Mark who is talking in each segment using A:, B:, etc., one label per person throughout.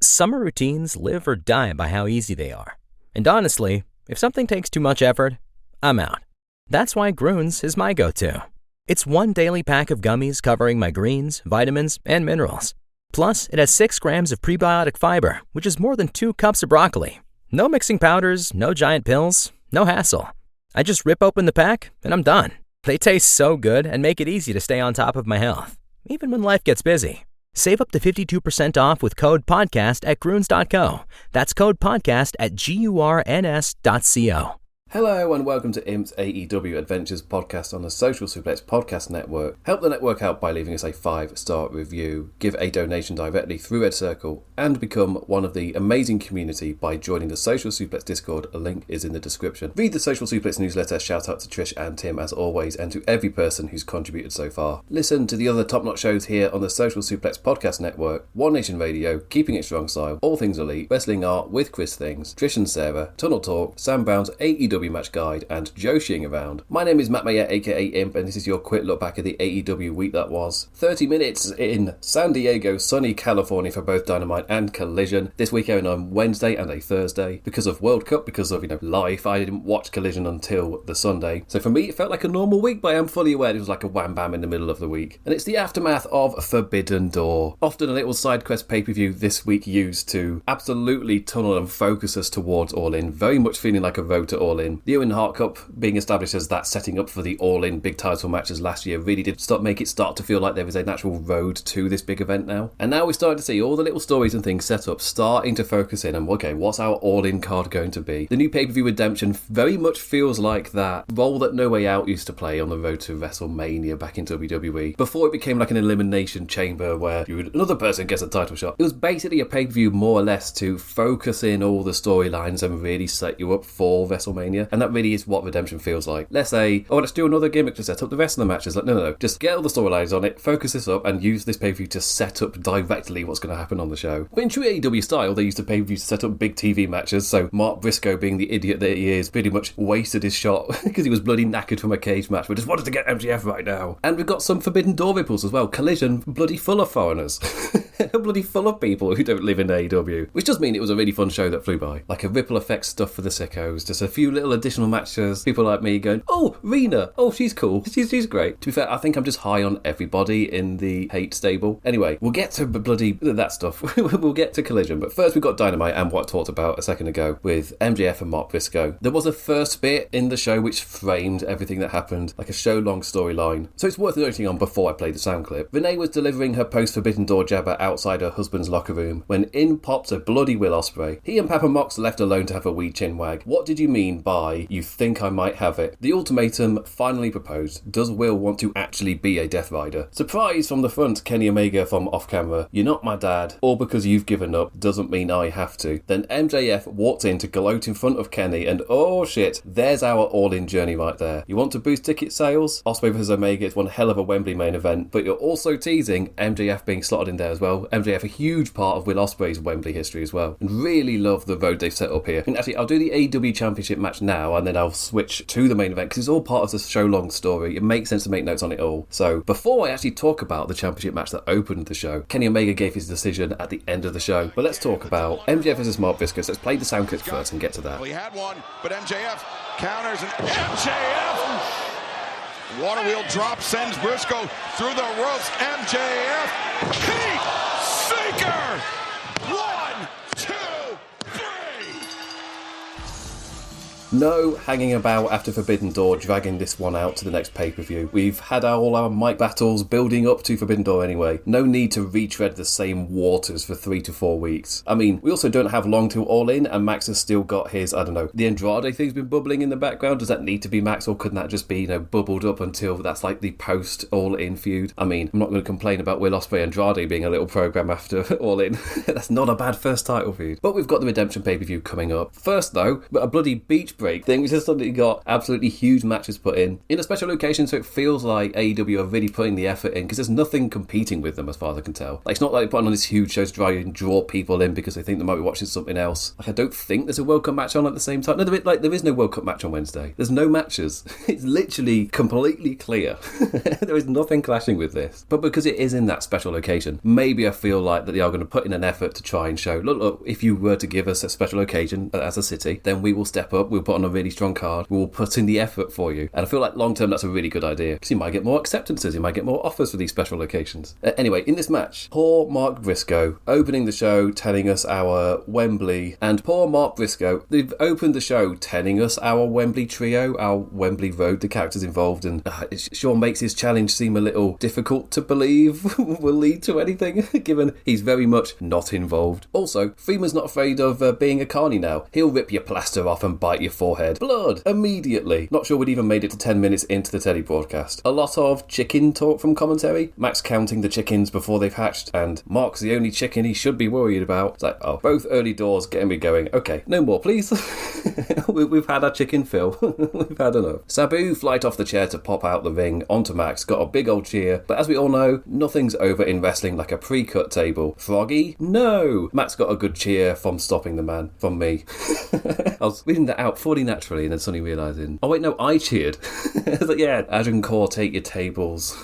A: Summer routines live or die by how easy they are. And honestly, if something takes too much effort, I'm out. That's why Grüns is my go-to. It's one daily pack of gummies covering my greens, vitamins, and minerals. Plus, it has 6 grams of prebiotic fiber, which is more than 2 cups of broccoli. No mixing powders, no giant pills, no hassle. I just rip open the pack, and I'm done. They taste so good and make it easy to stay on top of my health, even when life gets busy. Save up to 52% off with code PODCAST at Grüns.co. That's code PODCAST at GURNS.co.
B: Hello and welcome to IMP's AEW Adventures podcast on the Social Suplex Podcast Network. Help the network out by leaving us a 5-star review, give a donation directly through Red Circle, and become one of the amazing community by joining the Social Suplex Discord. A link is in the description. Read the Social Suplex newsletter. Shout out to Trish and Tim as always, and to every person who's contributed so far. Listen to the other top-notch shows here on the Social Suplex Podcast Network: One Nation Radio, Keeping It Strong Style, All Things Elite, Wrestling Art with Chris Things, Trish and Sarah, Tunnel Talk, Sam Brown's AEW Match Guide, and Joshing Around. My name is Matt Mayer, aka Imp, and this is your quick look back at the AEW week that was. 30 minutes in San Diego, sunny California for both Dynamite and Collision. This week airing on Wednesday and a Thursday. Because of World Cup, because of, life, I didn't watch Collision until the Sunday. So for me, it felt like a normal week, but I am fully aware it was like a wham bam in the middle of the week. And it's the aftermath of Forbidden Door. Often a little side quest pay-per-view this week used to absolutely tunnel and focus us towards All In. Very much feeling like a road to All In. The Owen Hart Cup being established as that setting up for the all-in big title matches last year really did make it start to feel like there was a natural road to this big event now. And now we're starting to see all the little stories and things set up starting to focus in on, okay, what's our all-in card going to be? The new pay-per-view Redemption very much feels like that role that No Way Out used to play on the road to WrestleMania back in WWE, before it became like an elimination chamber where another person gets a title shot. It was basically a pay-per-view more or less to focus in all the storylines and really set you up for WrestleMania, and that really is what Redemption feels like. Let's say, let's do another gimmick to set up the rest of the matches. Like, no. Just get all the storylines on it, focus this up, and use this pay-per-view to set up directly what's going to happen on the show. But in true AEW style, they used the pay-per-view to set up big TV matches, so Mark Briscoe, being the idiot that he is, pretty much wasted his shot because he was bloody knackered from a cage match. We just wanted to get MJF right now. And we've got some Forbidden Door ripples as well. Collision, bloody full of foreigners. Bloody full of people who don't live in AEW. Which does mean it was a really fun show that flew by. Like a ripple effect stuff for the sickos. Just a few little additional matches. People like me going, oh, Rena. Oh, she's cool. She's great. To be fair, I think I'm just high on everybody in the hate stable. Anyway, we'll get to bloody that stuff. We'll get to Collision. But first we've got Dynamite and what I talked about a second ago with MJF and Mark Briscoe. There was a first bit in the show which framed everything that happened, like a show-long storyline. So it's worth noting on before I play the sound clip. Renee was delivering her post-Forbidden Door jabber outside her husband's locker room when in pops a bloody Will Ospreay. He and Papa Mox left alone to have a wee chinwag. What did you mean by, you think I might have it? The ultimatum finally proposed. Does Will want to actually be a Death Rider? Surprise from the front, Kenny Omega from off camera. You're not my dad. All because you've given up doesn't mean I have to. Then MJF walked in to gloat in front of Kenny and oh shit, there's our all-in journey right there. You want to boost ticket sales? Ospreay vs Omega is one hell of a Wembley main event, but you're also teasing MJF being slotted in there as well. MJF a huge part of Will Ospreay's Wembley history as well. And really love the road they've set up here. And actually, I'll do the AEW Championship match now and then I'll switch to the main event because it's all part of the show-long story. It makes sense to make notes on it all. So before I actually talk about the championship match that opened the show, Kenny Omega gave his decision at the end of the show. But let's talk about MJF vs Mark Briscoe. So let's play the sound clips first and get to that.
C: Well, he had one, but MJF counters and MJF! Water wheel drop sends Briscoe through the ropes. MJF! Heat Seeker! 1, 2, 3!
B: No hanging about after Forbidden Door, dragging this one out to the next pay-per-view. We've had all our mic battles building up to Forbidden Door anyway. No need to retread the same waters for 3 to 4 weeks. I mean, we also don't have long till All In, and Max has still got his, the Andrade thing's been bubbling in the background. Does that need to be Max, or couldn't that just be, bubbled up until that's like the post-All In feud? I mean, I'm not going to complain about Will Ospreay and Andrade being a little program after All In. That's not a bad first title feud. But we've got the Redemption pay-per-view coming up. First, though, a bloody beach break thing, which has suddenly got absolutely huge matches put in a special location, so it feels like AEW are really putting the effort in, because there's nothing competing with them as far as I can tell. Like, it's not like they're putting on this huge show to try and draw people in because they think they might be watching something else. Like, I don't think there's a World Cup match on at the same time. No, there is no World Cup match on Wednesday. There's no matches. It's literally completely clear. There is nothing clashing with this. But because it is in that special location, maybe I feel like that they are going to put in an effort to try and show, look, if you were to give us a special occasion as a city, then we will step up, we'll put on a really strong card, we will put in the effort for you. And I feel like long term that's a really good idea, because you might get more acceptances, you might get more offers for these special locations. Anyway, in this match, poor Mark Briscoe opening the show telling us our Wembley, and poor Mark Briscoe, they've opened the show telling us our Wembley trio, our Wembley Road, the characters involved, and it sure makes his challenge seem a little difficult to believe will lead to anything, given he's very much not involved. Also, Freeman's not afraid of being a carny now. He'll rip your plaster off and bite your forehead. Blood! Immediately. Not sure we'd even made it to 10 minutes into the telly broadcast. A lot of chicken talk from commentary. Max counting the chickens before they've hatched, and Mark's the only chicken he should be worried about. It's like, oh, both early doors getting me going. Okay, no more, please. We've had our chicken fill. We've had enough. Sabu flight off the chair to pop out the ring onto Max, got a big old cheer, but as we all know, nothing's over in wrestling like a pre-cut table. Froggy? No! Max got a good cheer from stopping the man. From me. I was reading that out fully naturally and then suddenly realising, oh wait, no, I cheered. I was like, yeah, Agincourt, take your tables.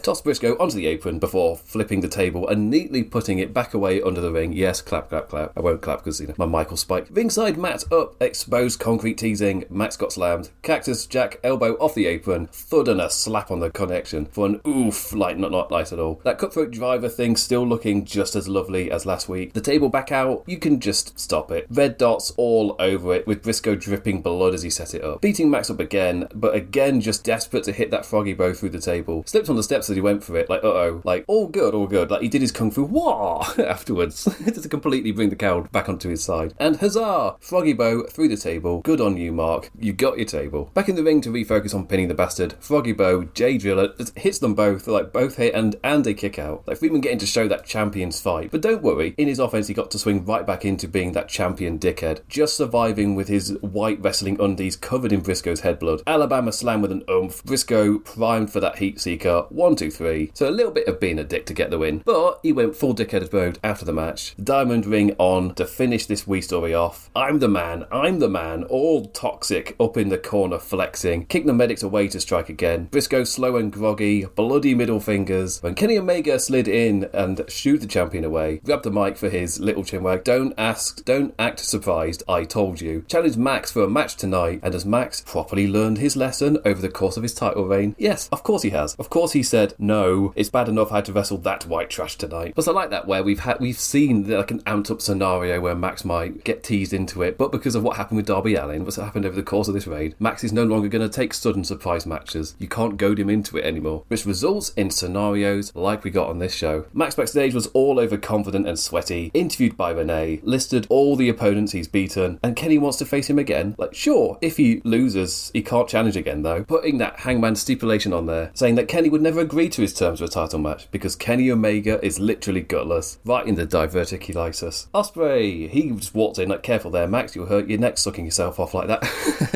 B: Toss Briscoe onto the apron before flipping the table and neatly putting it back away under the ring. Yes, clap, clap, clap. I won't clap because, my mic will spike. Ringside mat up, exposed concrete teasing. Max got slammed. Cactus Jack elbow off the apron. Thud and a slap on the connection for an oof, like not nice at all. That cutthroat driver thing still looking just as lovely as last week. The table back out, you can just stop it. Red dots all over it, with Briscoe dripping blood as he set it up. Beating Max up again, but again just desperate to hit that froggy bow through the table. Slipped on the steps as he went for it, like, uh-oh. Like, all good. Like, he did his kung fu wah afterwards, just to completely bring the crowd back onto his side. And huzzah! Froggy bow through the table. Good on you, Mark. You got your table. Back in the ring to refocus on pinning the bastard. Froggy bow, Jay Drilla just hits them both, like, both hit and a kick out. Like, Freeman getting to show that champion's fight. But don't worry, in his offense he got to swing right back into being that champion dickhead, just surviving with his white wrestling undies covered in Briscoe's head blood. Alabama slam with an oomph. Briscoe primed for that heat seeker. 1, 2, 3. So a little bit of being a dick to get the win, but he went full dickhead mode after the match. The diamond ring on to finish this wee story off. I'm the man, all toxic up in the corner flexing. Kick the medics away to strike again. Briscoe slow and groggy, bloody middle fingers. When Kenny Omega slid in and shooed the champion away, grabbed the mic for his little chinwag. Don't act surprised, I told you. Challenged Max for a match tonight, and has Max properly learned his lesson over the course of his title reign? Yes, of course he has. Of course he said, no, it's bad enough I had to wrestle that white trash tonight. But I like that where we've seen like an amped up scenario where Max might get teased into it, but because of what happened with Darby Allin, what's happened over the course of this reign, Max is no longer going to take sudden surprise matches. You can't goad him into it anymore, which results in scenarios like we got on this show. Max backstage was all over confident and sweaty, interviewed by Renee, listed all the opponents he's beaten, and Kenny wants to face him again. Like, sure, if he loses, he can't challenge again though. Putting that Hangman stipulation on there, saying that Kenny would never agree to his terms for a title match because Kenny Omega is literally gutless, right in the diverticulitis. Ospreay, he just walked in like, careful there, Max, you'll hurt your neck sucking yourself off like that.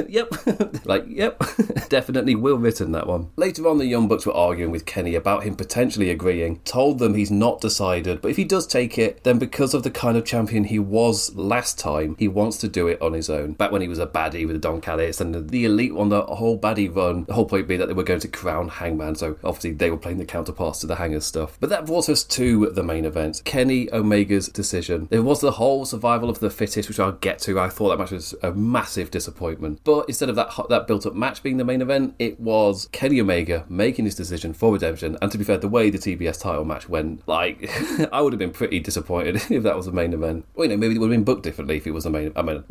B: Yep. Definitely well written, that one. Later on, the Young Bucks were arguing with Kenny about him potentially agreeing, told them he's not decided, but if he does take it, then because of the kind of champion he was last time, he wants to do it on his own. Back when he was a baddie with the Don Callis and the Elite on the whole baddie run, the whole point being that they were going to crown Hangman, so obviously they were playing the counterparts to the Hangers stuff. But that brought us to the main event, Kenny Omega's decision. There was the whole survival of the fittest, which I'll get to. I thought that match was a massive disappointment. But instead of that built-up match being the main event, it was Kenny Omega making his decision for redemption. And to be fair, the way the TBS title match went, like, I would have been pretty disappointed if that was the main event. Well, maybe it would have been booked differently if it was the main event.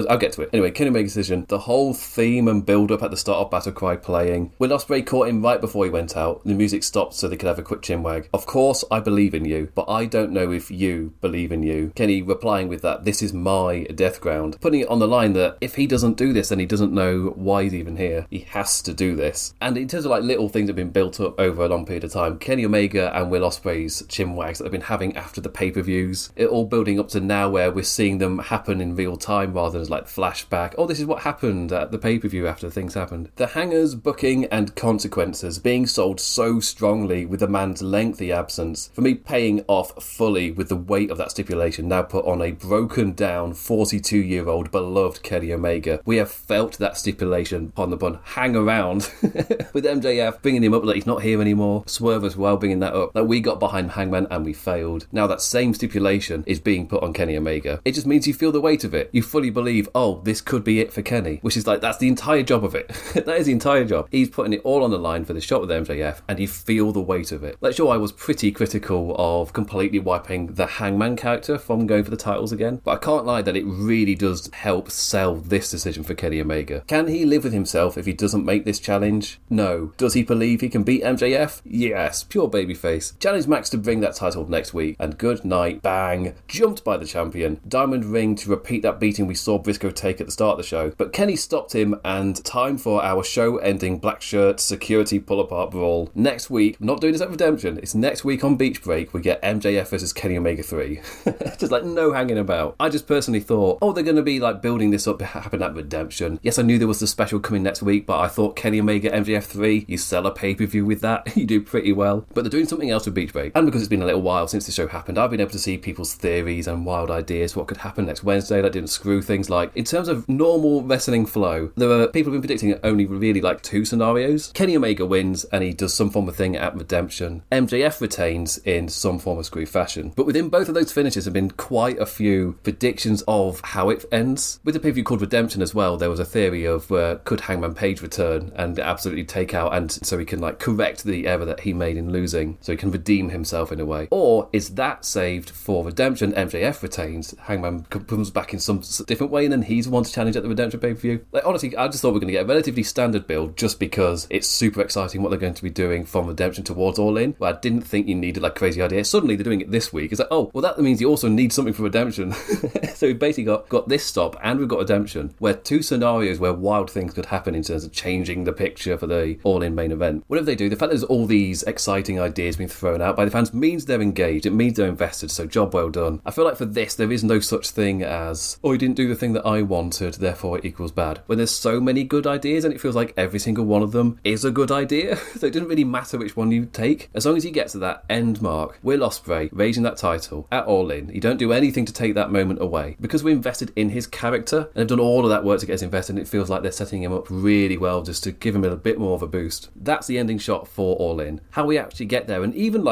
B: I'll get to it. Anyway, Kenny Omega's decision, the whole theme and build-up at the start of Battle Cry playing. Will Ospreay caught him right before he went out. The music stopped so they could have a quick chinwag. Of course, I believe in you, but I don't know if you believe in you. Kenny replying with that, this is my death ground. Putting it on the line that if he doesn't do this, then he doesn't know why he's even here. He has to do this. And in terms of like little things that have been built up over a long period of time, Kenny Omega and Will Ospreay's chinwags that they've been having after the pay-per-views, it all building up to now where we're seeing them happen in real time rather than as like flashback back, oh, this is what happened at the pay-per-view after things happened. The hangers, booking and consequences being sold so strongly with the man's lengthy absence, for me paying off fully with the weight of that stipulation now put on a broken down 42-year-old beloved Kenny Omega. We have felt that stipulation, upon the pun, hang around with MJF bringing him up like he's not here anymore, Swerve as well bringing that up, like we got behind Hangman and we failed. Now that same stipulation is being put on Kenny Omega. It just means you feel the weight of it. You fully believe, oh, this could be it for Kenny, which is like, that's the entire job of it. That is the entire job. He's putting it all on the line for the shot with MJF, and you feel the weight of it. Like, sure, I was pretty critical of completely wiping the Hangman character from going for the titles again, but I can't lie that it really does help sell this decision for Kenny Omega. Can he live with himself if he doesn't make this challenge? No. Does he believe he can beat MJF? Yes. Pure babyface. Challenge Max to bring that title next week, and good night, bang, jumped by the champion. Diamond ring to repeat that beating we saw Briscoe take at the start of the show, but Kenny stopped him, and time for our show-ending black shirt security pull-apart brawl. Next week, I'm not doing this at Redemption, it's next week on Beach Break, we get MJF versus Kenny Omega 3. Just like no hanging about. I just personally thought, oh, they're going to be like building this up to happen at Redemption. Yes, I knew there was the special coming next week, but I thought Kenny Omega MJF 3, you sell a pay-per-view with that, you do pretty well. But they're doing something else with Beach Break, and because it's been a little while since the show happened, I've been able to see people's theories and wild ideas for what could happen next Wednesday that didn't screw things. Like, in terms of normal wrestling flow, there are people who've been predicting only really like two scenarios. Kenny Omega wins and he does some form of thing at Redemption. MJF retains in some form of screw fashion. But within both of those finishes have been quite a few predictions of how it ends. With the pay-per-view called Redemption as well, there was a theory of could Hangman Page return and absolutely take out, and so he can like correct the error that he made in losing, so he can redeem himself in a way. Or is that saved for Redemption? MJF retains, Hangman comes back in some different way, and then he's the one to challenge at the Redemption pay-per-view. Like, honestly, I just thought we were going to get a relatively standard build just because it's super exciting what they're going to be doing from Redemption towards All In, but I didn't think you needed like crazy ideas. Suddenly they're doing it this week. It's like, oh, well, that means you also need something for Redemption. So we've basically got this stop and we've got Redemption, where two scenarios where wild things could happen in terms of changing the picture for the All In main event. Whatever they do, the fact that there's all these exciting ideas being thrown out by the fans means they're engaged. It means they're invested, so job well done. I feel like for this, there is no such thing as, oh, you didn't do the thing that I wanted, therefore it equals bad. When there's so many good ideas and it feels like every single one of them is a good idea, so it doesn't really matter which one you take. As long as you get to that end mark, Will Ospreay raising that title at All In, you don't do anything to take that moment away. Because we're invested in his character and have done all of that work to get us invested, and it feels like they're setting him up really well just to give him a bit more of a boost. That's the ending shot for All In. How we actually get there, and even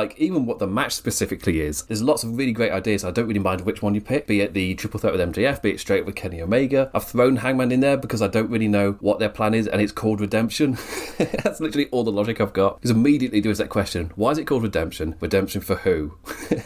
B: what the match specifically is, there's lots of really great ideas. I don't really mind which one you pick, be it the triple threat with MJF, be it straight with Kenny Omega. I've thrown Hangman in there because I don't really know what their plan is, and it's called Redemption. That's literally all the logic I've got. Because immediately there is that question, why is it called Redemption? Redemption for who?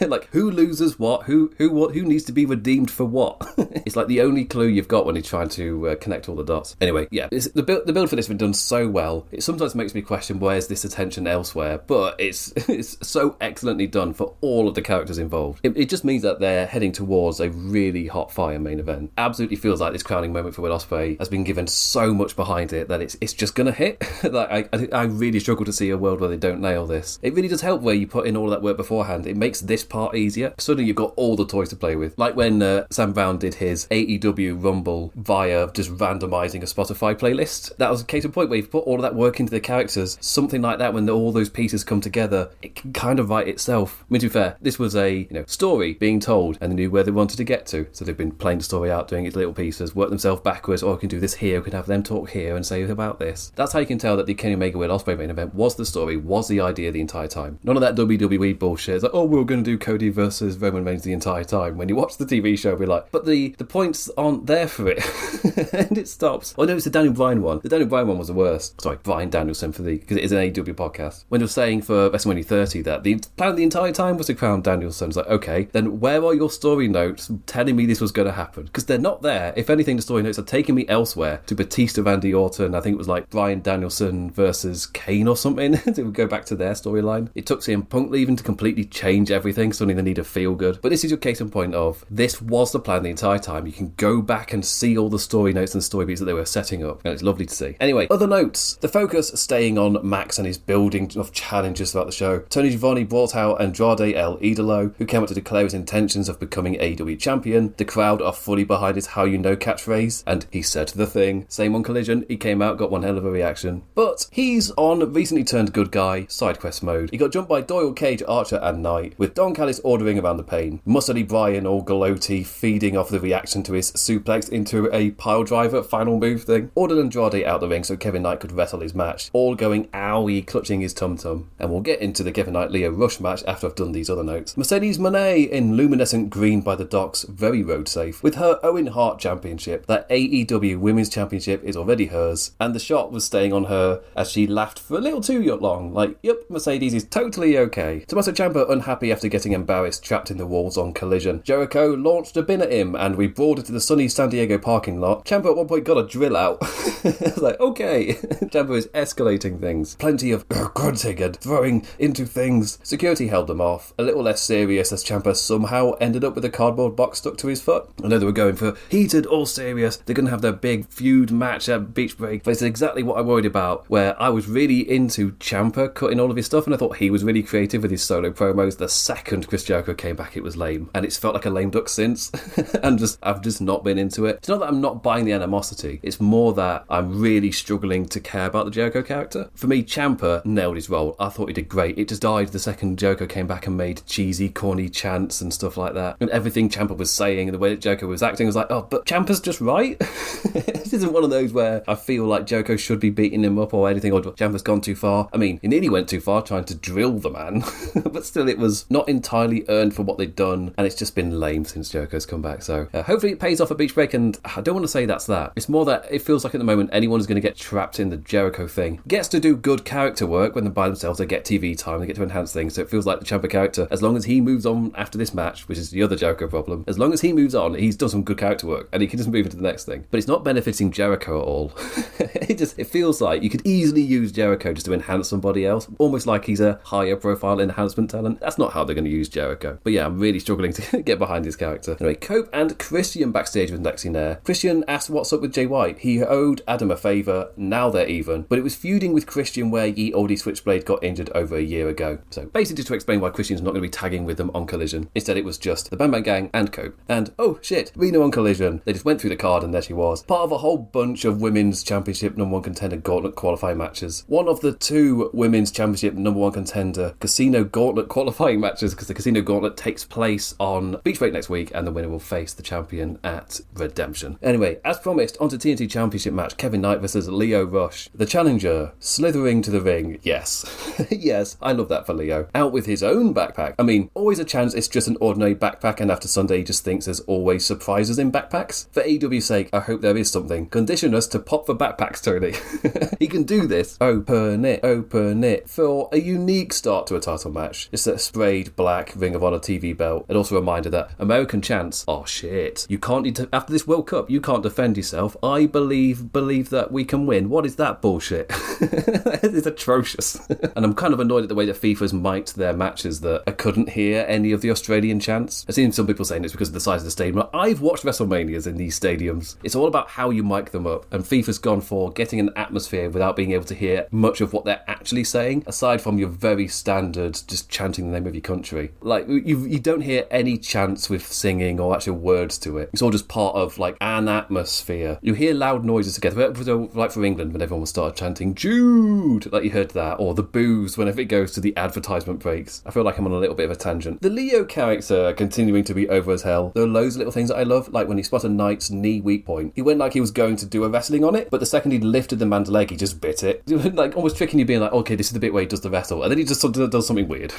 B: Like, who loses what? Who needs to be redeemed for what? It's like the only clue you've got when you're trying to connect all the dots. Anyway, yeah, the build for this has been done so well. It sometimes makes me question, where's this attention elsewhere? But it's so excellently done for all of the characters involved. It just means that they're heading towards a really hot fire main event. Absolutely feels like this crowning moment for Will Ospreay has been given so much behind it that it's just gonna hit. Like, I really struggle to see a world where they don't nail this. It really does help where you put in all that work beforehand. It makes this part easier. Suddenly you've got all the toys to play with. Like when Sam Brown did his AEW Rumble via just randomising a Spotify playlist. That was a case in point where you've put all of that work into the characters. Something like that, when all those pieces come together, it can kind of write itself. I mean, to be fair, this was a story being told, and they knew where they wanted to get to. So they've been playing the story out, doing its little pieces, work themselves backwards. Or we can do this here, we can have them talk here and say about this. That's how you can tell that the Kenny Omega Will Ospreay main event was the story, was the idea the entire time. None of that WWE bullshit. It's like, oh, we're going to do Cody versus Roman Reigns the entire time. When you watch the TV show, we're like, but the points aren't there for it. And it stops. Oh no, it's the Daniel Bryan one. The Daniel Bryan one was the worst. Sorry, Bryan Danielson because it is an AEW podcast. When you're saying for WrestleMania 30 that the plan the entire time was to crown Danielson, it's like, okay, then where are your story notes telling me this was going to happen? Because they're not there. If anything, the story notes are taking me elsewhere to Batista, Randy Orton. I think it was like Bryan Danielson versus Kane or something to go back to their storyline. It took CM Punk leaving to completely change everything. Suddenly they need to feel good. But this is your case in point of this was the plan the entire time. You can go back and see all the story notes and story beats that they were setting up, and it's lovely to see. Anyway, other notes. The focus staying on Max and his building of challenges throughout the show. Tony Giovanni brought out Andrade El Idolo, who came out to declare his intentions of becoming AEW champion. The crowd are fully behind his how you know catchphrase. face, and he said the thing. Same on Collision, he came out, got one hell of a reaction. But he's on recently turned good guy side quest mode. He got jumped by Doyle, Cage, Archer and Knight, with Don Callis ordering around the pain. Muscly Brian, all gloaty, feeding off the reaction to his suplex into a pile driver final move thing. Ordered Andrade out the ring so Kevin Knight could wrestle his match, all going owie, clutching his tum-tum. And we'll get into the Kevin Knight-Leo Rush match after I've done these other notes. Mercedes Moné in luminescent green by the docks, very road safe. With her Owen Hart Championship, that AEW Women's Championship is already hers, and the shot was staying on her as she laughed for a little too long, like, yep, Mercedes is totally okay. Tommaso Ciampa unhappy after getting embarrassed, trapped in the walls on Collision. Jericho launched a bin at him, and we brought it to the sunny San Diego parking lot. Ciampa at one point got a drill out. I was like, okay. Ciampa is escalating things. Plenty of grunting and throwing into things. Security held them off. A little less serious as Ciampa somehow ended up with a cardboard box stuck to his foot. I know they were going for heated, all serious. They're going to have their big feud match at Beach Break. But it's exactly what I worried about, where I was really into Ciampa cutting all of his stuff, and I thought he was really creative with his solo promos. The second Chris Jericho came back, it was lame. And it's felt like a lame duck since. And I've just not been into it. It's not that I'm not buying the animosity. It's more that I'm really struggling to care about the Jericho character. For me, Ciampa nailed his role. I thought he did great. It just died the second Jericho came back and made cheesy, corny chants and stuff like that. And everything Ciampa was saying and the way that Jericho was acting was like, oh, but Ciampa's just right. This isn't one of those where I feel like Jericho should be beating him up or anything, or Ciampa's gone too far. I mean, he nearly went too far trying to drill the man, but still it was not entirely earned for what they'd done, and it's just been lame since Jericho's come back. So hopefully it pays off at Beach Break, and I don't want to say that's that. It's more that it feels like at the moment anyone is going to get trapped in the Jericho thing. Gets to do good character work when they're by themselves, they get TV time, they get to enhance things, so it feels like the Ciampa character, as long as he moves on after this match, which is the other Jericho problem, as long as he moves on, he's done some good character work, and he can just move into the next thing. But it's not benefiting Jericho at all. It feels like you could easily use Jericho just to enhance somebody else, almost like he's a higher profile enhancement talent. That's not how they're going to use Jericho. But yeah, I'm really struggling to get behind his character. Anyway, Cope and Christian backstage with Lexi Nair. Christian asked what's up with Jay White. He owed Adam a favour, now they're even, but it was feuding with Christian where Ye Olde Switchblade got injured over a year ago. So basically just to explain why Christian's not going to be tagging with them on Collision. Instead it was just the Bang Bang Gang and Cope. And oh shit, Reno on Collision. They just went through the card and there she was. Part of a whole bunch of women's championship #1 contender gauntlet qualifying matches. One of the two women's championship #1 contender casino gauntlet qualifying matches, because the casino gauntlet takes place on Beach Break next week and the winner will face the champion at Redemption. Anyway, as promised, onto TNT Championship match, Kevin Knight versus Leo Rush. The challenger slithering to the ring. Yes. Yes, I love that for Leo. Out with his own backpack. I mean, always a chance it's just an ordinary backpack and after Sunday he just thinks there's always surprises in backpacks. For AEW's sake, I hope there is something. Condition us to pop the backpacks, Tony. He can do this. Open it. For a unique start to a title match. It's a sprayed black Ring of Honor TV belt. And also a reminder that American chants, oh shit, you can't need to, after this World Cup, you can't defend yourself. I believe that we can win. What is that bullshit? It's atrocious. And I'm kind of annoyed at the way that FIFA's mic'd their matches that I couldn't hear any of the Australian chants. I've seen some people saying it's because of the size of the stadium. I've watched WrestleManias in these stadiums. It's all about how you mic them up. And FIFA's gone for getting an atmosphere without being able to hear much of what they're actually saying, aside from your very standard just chanting the name of your country. Like, you don't hear any chants with singing or actual words to it. It's all just part of, like, an atmosphere. You hear loud noises together. Like for England, when everyone started chanting, Jude! Like, you heard that. Or the boos whenever it goes to the advertisement breaks. I feel like I'm on a little bit of a tangent. The Leo character continuing to be over as hell. There are loads of little things that I love, like when he spotted Knight's knee weak point. He went like he was going to do a wrestling on it, but the second he lifted the man's leg, he just bit it. Like, almost tricking you, being like, okay, this is the bit where he does the wrestle, and then he just sort of does something weird.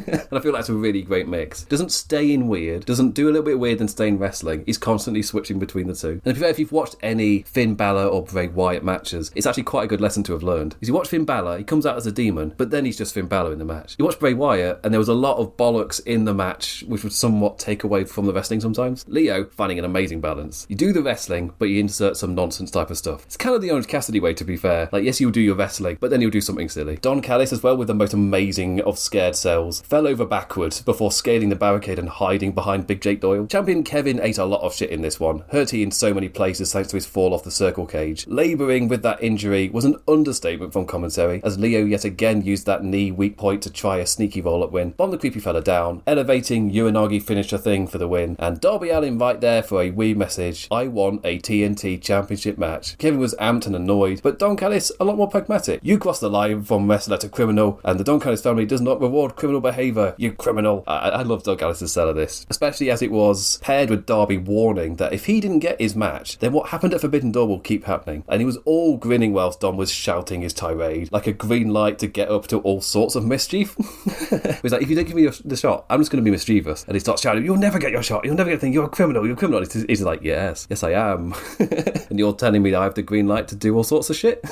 B: And I feel like it's a really great mix. Doesn't stay in weird, doesn't do a little bit weird and stay in wrestling. He's constantly switching between the two. And if you've watched any Finn Balor or Bray Wyatt matches, it's actually quite a good lesson to have learned. Because you watch Finn Balor, he comes out as a demon, but then he's just Finn Balor in the match. You watch Bray Wyatt, and there was a lot of bollocks in the match, which would somewhat take away from the wrestling sometimes. Leo, finding an amazing balance. You do the wrestling, but you insert some nonsense type of stuff. It's kind of the Orange Cassidy way, to be fair. Like, yes, you'll do your wrestling, but then you'll do something silly. Don Callis as well, with the most amazing of scared cells, fell over backwards before scaling the barricade and hiding behind Big Jake Doyle. Champion Kevin ate a lot of shit in this one, hurt he in so many places thanks to his fall off the circle cage. Labouring with that injury was an understatement from commentary, as Leo yet again used that knee weak point to try a sneaky roll-up win, bombed the creepy fella down, elevating Uranagi finisher thing for the win, and Darby Allin right there for a wee message. I want a TNT Championship match. Kevin was amped and annoyed, but Don Callis a lot more pragmatic. You crossed the line from wrestler to criminal, and the Don Callis family does not reward criminal behaviour, you criminal. I love Don Callis' sell of this, especially as it was paired with Darby warning that if he didn't get his match, then what happened at Forbidden Door will keep happening. And he was all grinning whilst Don was shouting his tirade, like a green light to get up to all sorts of mischief. He was like, if you don't give me the shot, I'm just going to be mischievous. And he starts shouting, you'll never get your shot, you'll never get a thing, you're a criminal, you're a criminal. He's like, yes I am. And you're telling me that I have the green light to do all sorts of shit?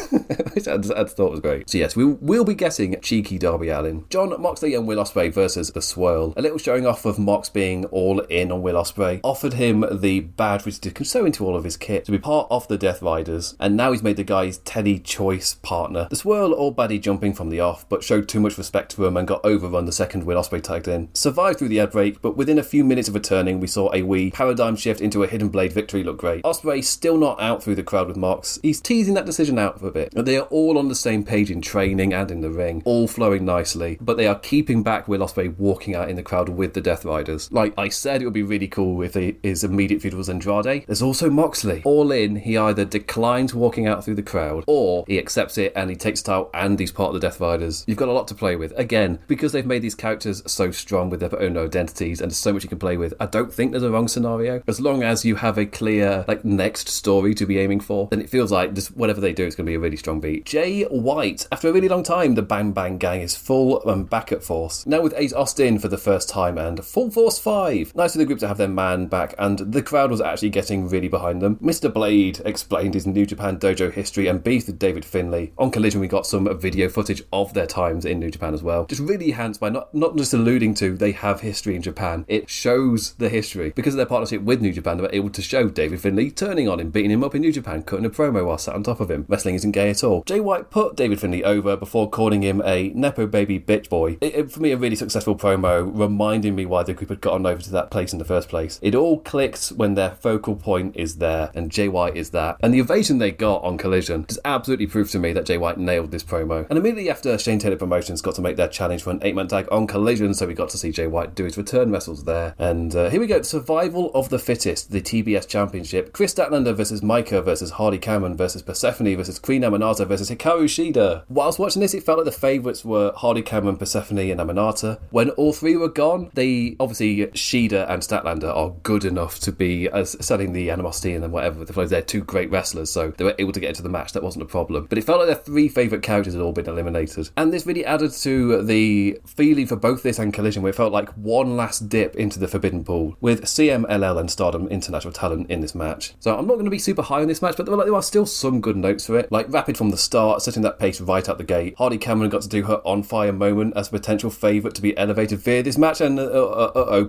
B: Which I thought was great. So yes, we'll be getting cheeky Darby Allin, Jon Moxley and Will Ospreay versus The Swirl. A little showing off of Mox being all in on Will Ospreay. Offered him the badge which he could sew into all of his kit to be part of the Death Riders, and now he's made the guy his tele-choice partner. The Swirl all baddie jumping from the off, but showed too much respect to him and got overrun the second Will Ospreay tagged in. Survived through the ad break, but within a few minutes of returning, we saw a wee paradigm shift into a Hidden Blade victory look great. Ospreay still not out through the crowd with Mox. He's teasing that decision out for a bit. They are all on the same page in training and in the ring, all flowing nicely, but they are keeping back Will Ospreay walking out in the crowd with the Death Riders. Like I said, it would be really cool if his immediate feud was Andrade. There's also Moxley. All in, he either declines walking out through the crowd, or he accepts it and he takes it out and he's part of the Death Riders. You've got a lot to play with. Again, because they've made these characters so strong with their own identities and there's so much you can play with, I don't think there's a wrong scenario. As long as you have a clear, next story to be aiming for, then it feels like just whatever they do, it's going to be a really strong beat. Jay White. After a really long time, the Bang Bang Gang is full and back at force. Now with Ace Austin for the first time and Full Force 5. Nice for the group to have their man back, and the crowd was actually getting really behind them. Mr. Blade explained his New Japan Dojo history and beef with David Finlay. On Collision, we got some video footage of their times in New Japan as well. Just really enhanced by not just alluding to they have history in Japan. It shows the history. Because of their partnership with New Japan, they were able to show David Finlay turning on him, beating him up in New Japan, cutting a promo while sat on top of him. Wrestling isn't gay at all. Jay White put David Finlay over before calling him a Nepo baby bitch boy. For me, a really successful promo, reminding me why the group had gotten over to that place in the first place. It all clicks when their focal point is there, and Jay White is that. And the ovation they got on Collision just absolutely proved to me that Jay White nailed this promo. And immediately after, Shane Taylor Promotions got to make their challenge for an 8-man tag on Collision, so we got to see Jay White do his return wrestles there. And here we go, Survival of the Fittest, the TBS Championship. Chris Statlander versus Micah versus Hardy Cameron versus Persephone versus Queen Aminata versus Hikaru Shida. Whilst watching this, it felt like the favourites were Hardy Cameron, Persephone and Aminata. When all three were gone, they obviously, Shida and Statlander are good enough to be selling the animosity and then whatever with the flows. They're two great wrestlers, so they were able to get into the match. That wasn't a problem. But it felt like their three favourite characters had all been eliminated. And this really added to the feeling for both this and Collision, where it felt like one last dip into the Forbidden Pool, with CMLL and Stardom International Talent in this match. So I'm not going to be super high on this match, but there are still some good notes for it. Like rapid from the start, setting that pace right out the gate. Hardy Cameron got to do her on fire moment as a potential favourite to be elevated via this match, and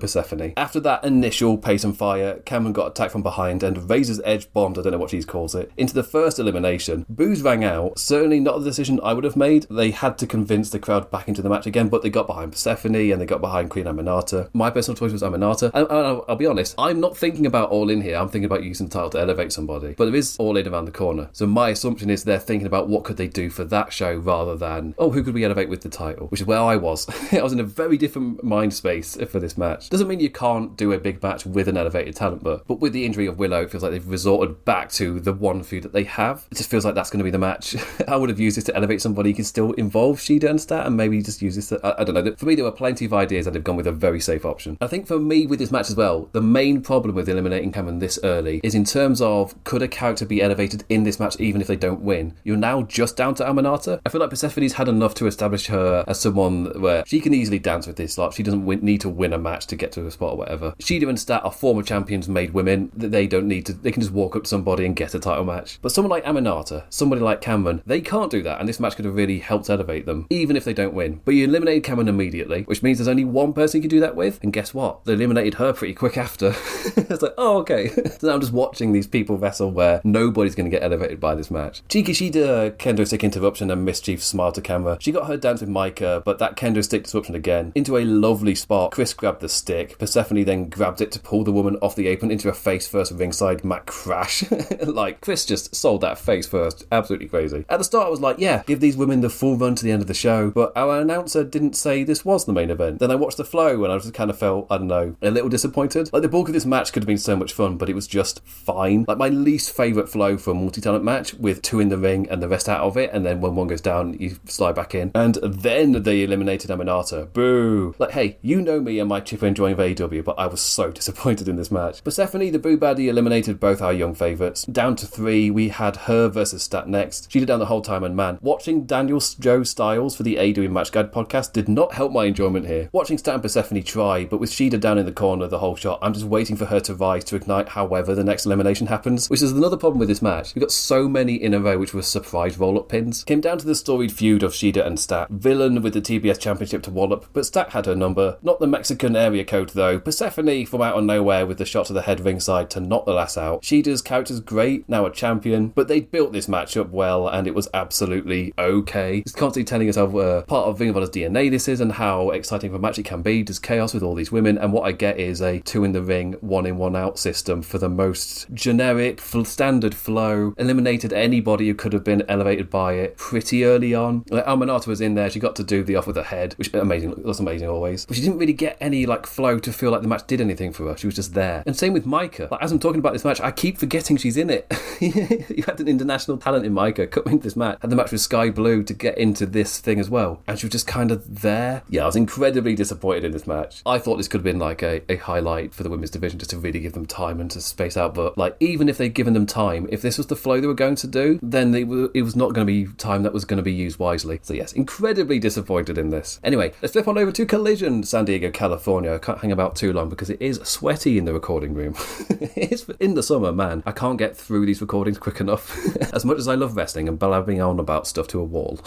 B: Persephone. After that initial pace and fire, Cameron got attacked from behind and Razor's Edge bombed, I don't know what she calls it, into the first elimination. Boos rang out. Certainly not the decision I would have made. They had to convince the crowd back into the match again, but they got behind Persephone and they got behind Queen Aminata. My personal choice was Aminata. And I'll be honest, I'm not thinking about All In here. I'm thinking about using the title to elevate somebody. But there is All In around the corner. So my assumption is they're thinking about what could they do for that show rather than, who could we elevate with the title? Which is where I was. I was in a very different mind space for this match. Doesn't mean you can't do a big match with an elevated talent, but with the injury of Willow, it feels like they've resorted back to the one feud that they have. It just feels like that's going to be the match. I would have used this to elevate somebody. You can still involve Shida and Stat and maybe just use this to, I don't know. For me, there were plenty of ideas and they've gone with a very safe option. I think for me with this match as well, the main problem with eliminating Cameron this early is in terms of could a character be elevated in this match even if they don't win? You're now just down to Aminata. I feel like Persephone's had enough to establish her as someone where she can easily dance with this. Like she doesn't need to win a match to get to a spot or whatever. Shida and Stat are former champions made women. They don't need to, they can just walk up to somebody and get a title match. But someone like Aminata, somebody like Cameron, they can't do that, and this match could have really helped elevate them, even if they don't win. But you eliminated Cameron immediately, which means there's only one person you can do that with, and guess what? They eliminated her pretty quick after. It's like, okay. So now I'm just watching these people wrestle where nobody's going to get elevated by this match. Cheeky Shida kendo stick interruption and mischief smile to camera. She got her dance with Micah, but that kendo stick disruption again into a lovely spot. Chris grabbed the stick. Persephone then grabbed it to pull the woman off the apron into a face first ringside mat crash. Like, Chris just sold that face first. Absolutely crazy. At the start, I was like, yeah, give these women the full run to the end of the show, but our announcer didn't say this was the main event. Then I watched the flow and I just kind of felt, I don't know, a little disappointed. Like, the bulk of this match could have been so much fun, but it was just fine. Like, my least favourite flow for a multi-talent match with 2 in the ring and the rest out of it, and then when one goes down, you slide back in. And then they eliminated Aminata. Boo! Like, hey, you know me and my chipper enjoying of AEW, but I was so disappointed in this match. Persephone, the Boo Baddie, eliminated both our young favourites. Down to 3, we had her versus Stat next. She did down the whole time, and man, watching Daniel Joe Styles for the AEW Match Guide podcast did not help my enjoyment here. Watching Stat and Persephone try, but with Shida down in the corner the whole shot, I'm just waiting for her to rise to ignite however the next elimination happens, which is another problem with this match. We got so many in a row which were surprise roll-up pins. Came down to the storied feud of Shida and Stat. Villain with the TBS Championship to wallop, but Stat had her number. Not the Mexican area code though. Persephone from out of nowhere with the shot to the head ringside to knock the lass out. Shida's character's great, now a champion, but they built this match up well and it was absolutely okay. Just constantly telling us how part of Ring of Honor's DNA this is and how exciting of a match it can be. Just chaos with all these women, and what I get is a 2 in the ring, 1 in 1 out system for the most generic, standard flow. Eliminated anybody who could have been elevated by it pretty early on. Like, Aminata was in there, she got to do the off with her head, which was amazing always. But she didn't really get any flow to feel like the match did anything for her. She was just there. And same with Micah. As I'm talking about this match, I keep forgetting she's in it. You had an international talent in Micah coming into this match, had the match with Sky Blue to get into this thing as well, and she was just kind of there. Yeah, I was incredibly disappointed in this match. I thought this could have been a highlight for the women's division, just to really give them time and to space out, but even if they'd given them time, if this was the flow they were going to do, then it was not going to be time that was going to be used wisely. So yes, incredibly disappointed in this. Anyway, let's flip on over to Collision, San Diego, California. I can't hang about too long because it is sweaty in the recording room. It's in the summer, man. I can't get through these recordings quick enough. As much as I love wrestling and blabbing on about stuff to a wall,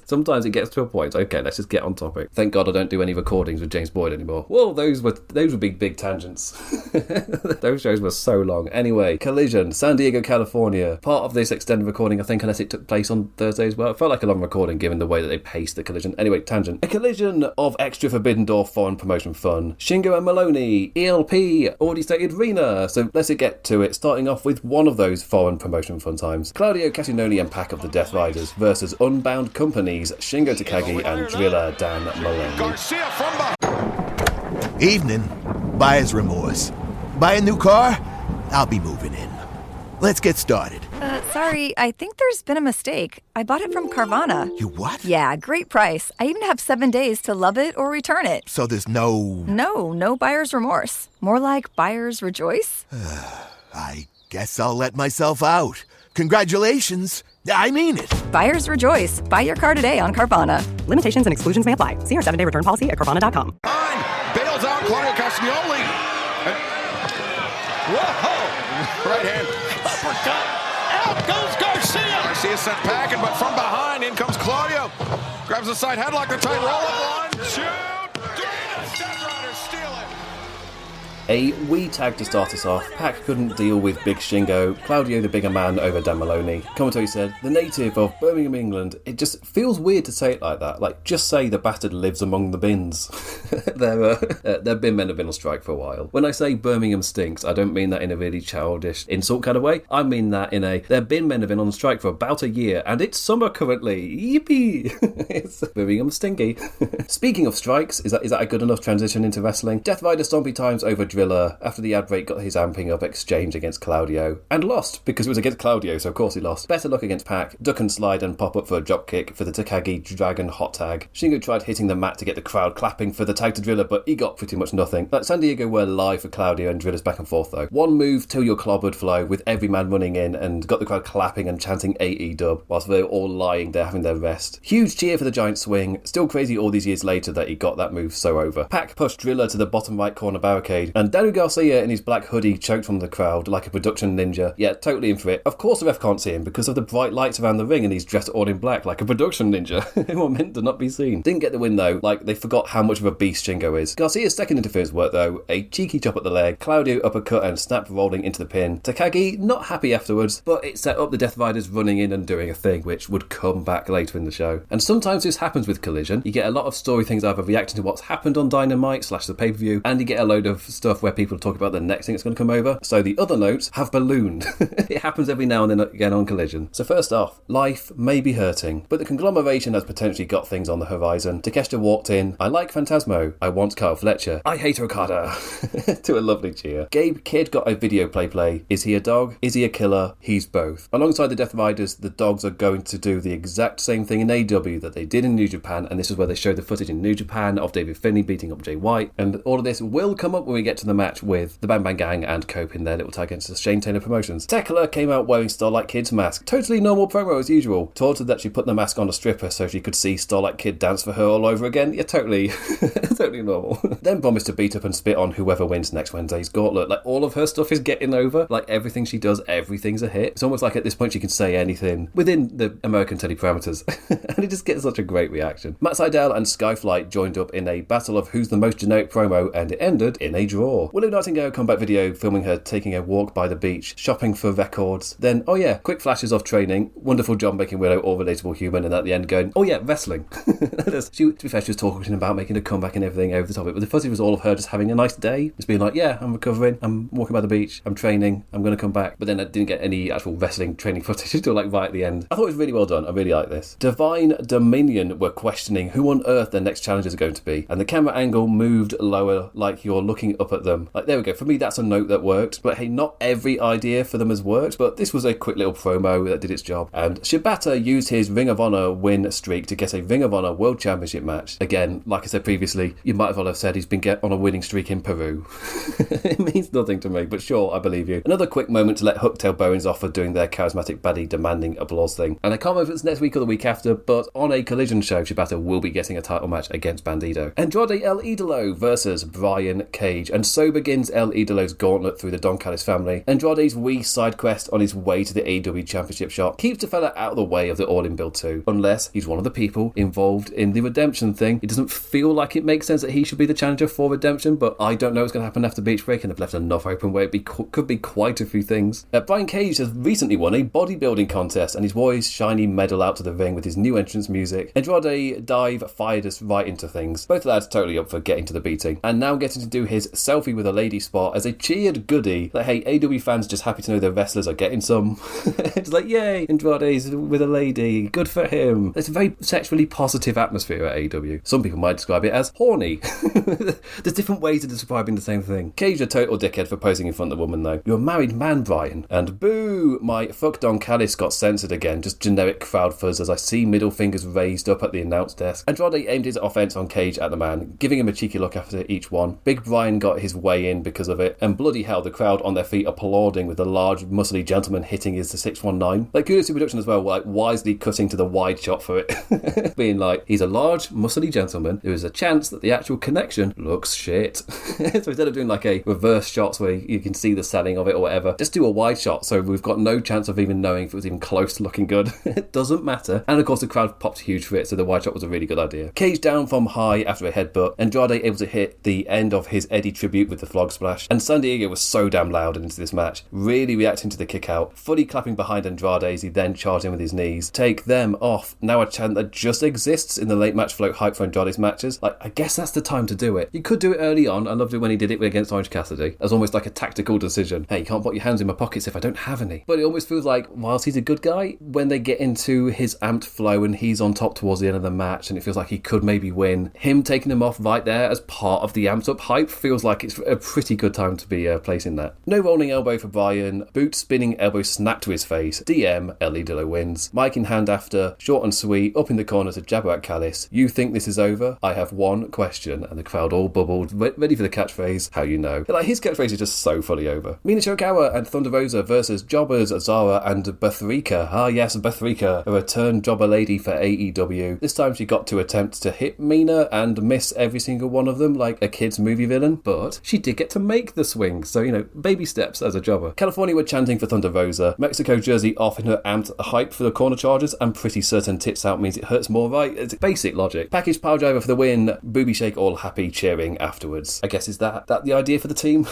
B: sometimes it gets to a point. Okay, let's just get on topic. Thank God I don't do any recordings with James Boyd anymore. Whoa, those were big tangents. Those shows were so long. Anyway, Collision, San Diego, California. Part of this extended recording, I think, unless it took place on Thursday as well. It felt like a long recording given the way that they paced the Collision. Anyway, tangent. A collision of extra Forbidden Door foreign promotion fun. Shingo and Maloney, ELP, already stated Rena. So let's get to it, starting off with one of those foreign promotion fun times. Claudio Castagnoli and Pac of the Death Riders versus Unbound Companies, Shingo Takagi and Drilla Dan Maloney.
C: Garcia from behind.
D: Evening. Buyer's remorse. Buy a new car? I'll be moving in. Let's get started.
E: Sorry, I think there's been a mistake. I bought it from Carvana.
D: You what?
E: Yeah, great price. I even have 7 days to love it or return it.
D: So there's no...
E: No buyer's remorse. More like buyer's rejoice.
D: I guess I'll let myself out. Congratulations. I mean it.
E: Buyer's rejoice. Buy your car today on Carvana.
F: Limitations and exclusions may apply. See our 7-day return policy at Carvana.com.
C: Bails out Claudio Castagnoli. Whoa! Right hand. Uppercut. Out goes Garcia. Garcia sent packing, but from behind, in comes Claudio. Grabs the side headlock, the tight roll-up. 1, 2, 3. The Death Riders steal it.
B: A wee tag to start us off. Pac couldn't deal with Big Shingo, Claudio the bigger man over Dan Maloney. Commentary said, the native of Birmingham, England. It just feels weird to say it like that. Just say the bastard lives among the bins. Their bin men have been on strike for a while. When I say Birmingham stinks, I don't mean that in a really childish insult kind of way. I mean that in their bin men have been on strike for about a year, and it's summer currently. Yippee! It's Birmingham stinky. Speaking of strikes, is that a good enough transition into wrestling? Death Rider stompy times over Drilla after the ad break got his amping up exchange against Claudio, and lost because it was against Claudio, so of course he lost. Better luck against Pac, duck and slide and pop up for a drop kick for the Takagi Dragon hot tag. Shingo tried hitting the mat to get the crowd clapping for the tag to Drilla, but he got pretty much nothing. San Diego were live for Claudio and Drilla's back and forth though. One move till you're clobbered flow with every man running in and got the crowd clapping and chanting AEW whilst they're all lying there having their rest. Huge cheer for the giant swing. Still crazy all these years later that he got that move so over. Pac pushed Drilla to the bottom right corner barricade, and Daniel Garcia in his black hoodie choked from the crowd like a production ninja. Yeah, totally in for it. Of course the ref can't see him because of the bright lights around the ring and he's dressed all in black like a production ninja. They were meant to not be seen. Didn't get the win though, they forgot how much of a beast Shingo is. Garcia's second interference worked though, a cheeky chop at the leg, Claudio uppercut and snap rolling into the pin. Takagi not happy afterwards, but it set up the Death Riders running in and doing a thing which would come back later in the show. And sometimes this happens with Collision. You get a lot of story things either reacting to what's happened on Dynamite / the pay-per-view, and you get a load of stuff stuff where people talk about the next thing that's going to come over, so the other notes have ballooned. It happens every now and then again on Collision. So first off, life may be hurting, but the conglomeration has potentially got things on the horizon. Takeshita walked in. I like Phantasmo. I want Kyle Fletcher. I hate Okada. To a lovely cheer. Gabe Kidd got a video play. Is he a dog? Is he a killer? He's both. Alongside the Death Riders, the dogs are going to do the exact same thing in AEW that they did in New Japan, and this is where they showed the footage in New Japan of David Finlay beating up Jay White, and all of this will come up when we get to the match with the Bang Bang Gang and Cope in their little tag against the Shane Taylor Promotions. Tekla came out wearing Starlight Kid's mask. Totally normal promo as usual. Told her that she put the mask on a stripper so she could see Starlight Kid dance for her all over again. Yeah, totally totally normal. Then promised to beat up and spit on whoever wins next Wednesday's gauntlet. Like, all of her stuff is getting over. Like, everything she does, everything's a hit. It's almost like at this point she can say anything within the American Teddy parameters. And it just gets such a great reaction. Matt Sydal and Skyflight joined up in a battle of who's the most generic promo, and it ended in a draw. Willow Nightingale comeback video filming her taking a walk by the beach, shopping for records. Then, oh yeah, quick flashes of training. Wonderful job making Willow all relatable human, and at the end going, oh yeah, wrestling. To be fair, she was talking about making a comeback and everything over the top of it, but the footage was all of her just having a nice day, just being like, yeah, I'm recovering, I'm walking by the beach, I'm training, I'm going to come back. But then I didn't get any actual wrestling training footage until like right at the end. I thought it was really well done. I really like this. Divine Dominion were questioning who on earth their next challengers are going to be, and the camera angle moved lower like you're looking up at them. Like, there we go. For me, that's a note that worked. But hey, not every idea for them has worked, but this was a quick little promo that did its job. And Shibata used his Ring of Honor win streak to get a Ring of Honor World Championship match. Again, like I said previously, you might as well have said he's been on a winning streak in Peru. It means nothing to me, but sure, I believe you. Another quick moment to let Hooktail Bowens off for doing their charismatic baddie demanding applause thing. And I can't remember if it's next week or the week after, but on a Collision show, Shibata will be getting a title match against Bandido. Andrade El Idolo versus Brian Cage. And so begins El Idolo's gauntlet through the Don Callis family. Andrade's wee side quest on his way to the AEW Championship shot keeps the fella out of the way of the All-In build 2, unless he's one of the people involved in the Redemption thing. It doesn't feel like it makes sense that he should be the challenger for Redemption, but I don't know what's going to happen after Beach Break, and they've left enough open where it could be quite a few things. Brian Cage has recently won a bodybuilding contest, and he's wore his shiny medal out to the ring with his new entrance music. Andrade fired us right into things. Both lads totally up for getting to the beating, and now getting to do his selfie with a lady spot as a cheered goodie. Like, hey, AEW fans just happy to know their wrestlers are getting some. It's like, yay, Andrade's with a lady, good for him. It's a very sexually positive atmosphere at AEW. Some people might describe it as horny. There's different ways of describing the same thing. Cage a total dickhead for posing in front of the woman though. You're a married man, Brian. And boo, my fuck Don Callis got censored again. Just generic crowd fuzz as I see middle fingers raised up at the announce desk. Andrade aimed his offense on Cage at the man, giving him a cheeky look after each one. Big Brian got his way in because of it, and bloody hell, the crowd on their feet applauding with the large muscly gentleman hitting his 619. Like, kudos to production as well, like wisely cutting to the wide shot for it. Being like, he's a large muscly gentleman, there is a chance that the actual connection looks shit. So instead of doing like a reverse shots where you can see the selling of it or whatever, just do a wide shot so we've got no chance of even knowing if it was even close to looking good. It doesn't matter. And of course the crowd popped huge for it, so the wide shot was a really good idea. Cage down from high after a headbutt, Andrade able to hit the end of his Eddie tribute with the flog splash, and San Diego was so damn loud into this match, really reacting to the kick out, fully clapping behind Andrade as he then charged in with his knees. Take them off. Now a chant that just exists in the late match float hype for Andrade's matches. Like, I guess that's the time to do it. You could do it early on. I loved it when he did it against Orange Cassidy as almost like a tactical decision. Hey, you can't put your hands in my pockets if I don't have any. But it almost feels like, whilst he's a good guy, when they get into his amped flow and he's on top towards the end of the match and it feels like he could maybe win, him taking him off right there as part of the amped up hype feels like it's a pretty good time to be placing that. No rolling elbow for Brian. Boot spinning elbow snapped to his face. DM, El Idolo wins. Mic in hand after, short and sweet, up in the corner to jabber at Callis. You think this is over? I have one question. And the crowd all bubbled, ready for the catchphrase, how you know. Like, his catchphrase is just so fully over. Mina Shirakawa and Thunder Rosa versus Jobbers, Zara and Bethrika. Ah yes, Bethrika, a return jobber lady for AEW. This time she got to attempt to hit Mina and miss every single one of them like a kid's movie villain, but she did get to make the swing, so, you know, baby steps as a jobber. California were chanting for Thunder Rosa. Mexico jersey off in her amped hype for the corner charges. I'm pretty certain tits out means it hurts more, right? It's basic logic. Package pile driver for the win. Booby shake all happy cheering afterwards. I guess is that the idea for the team?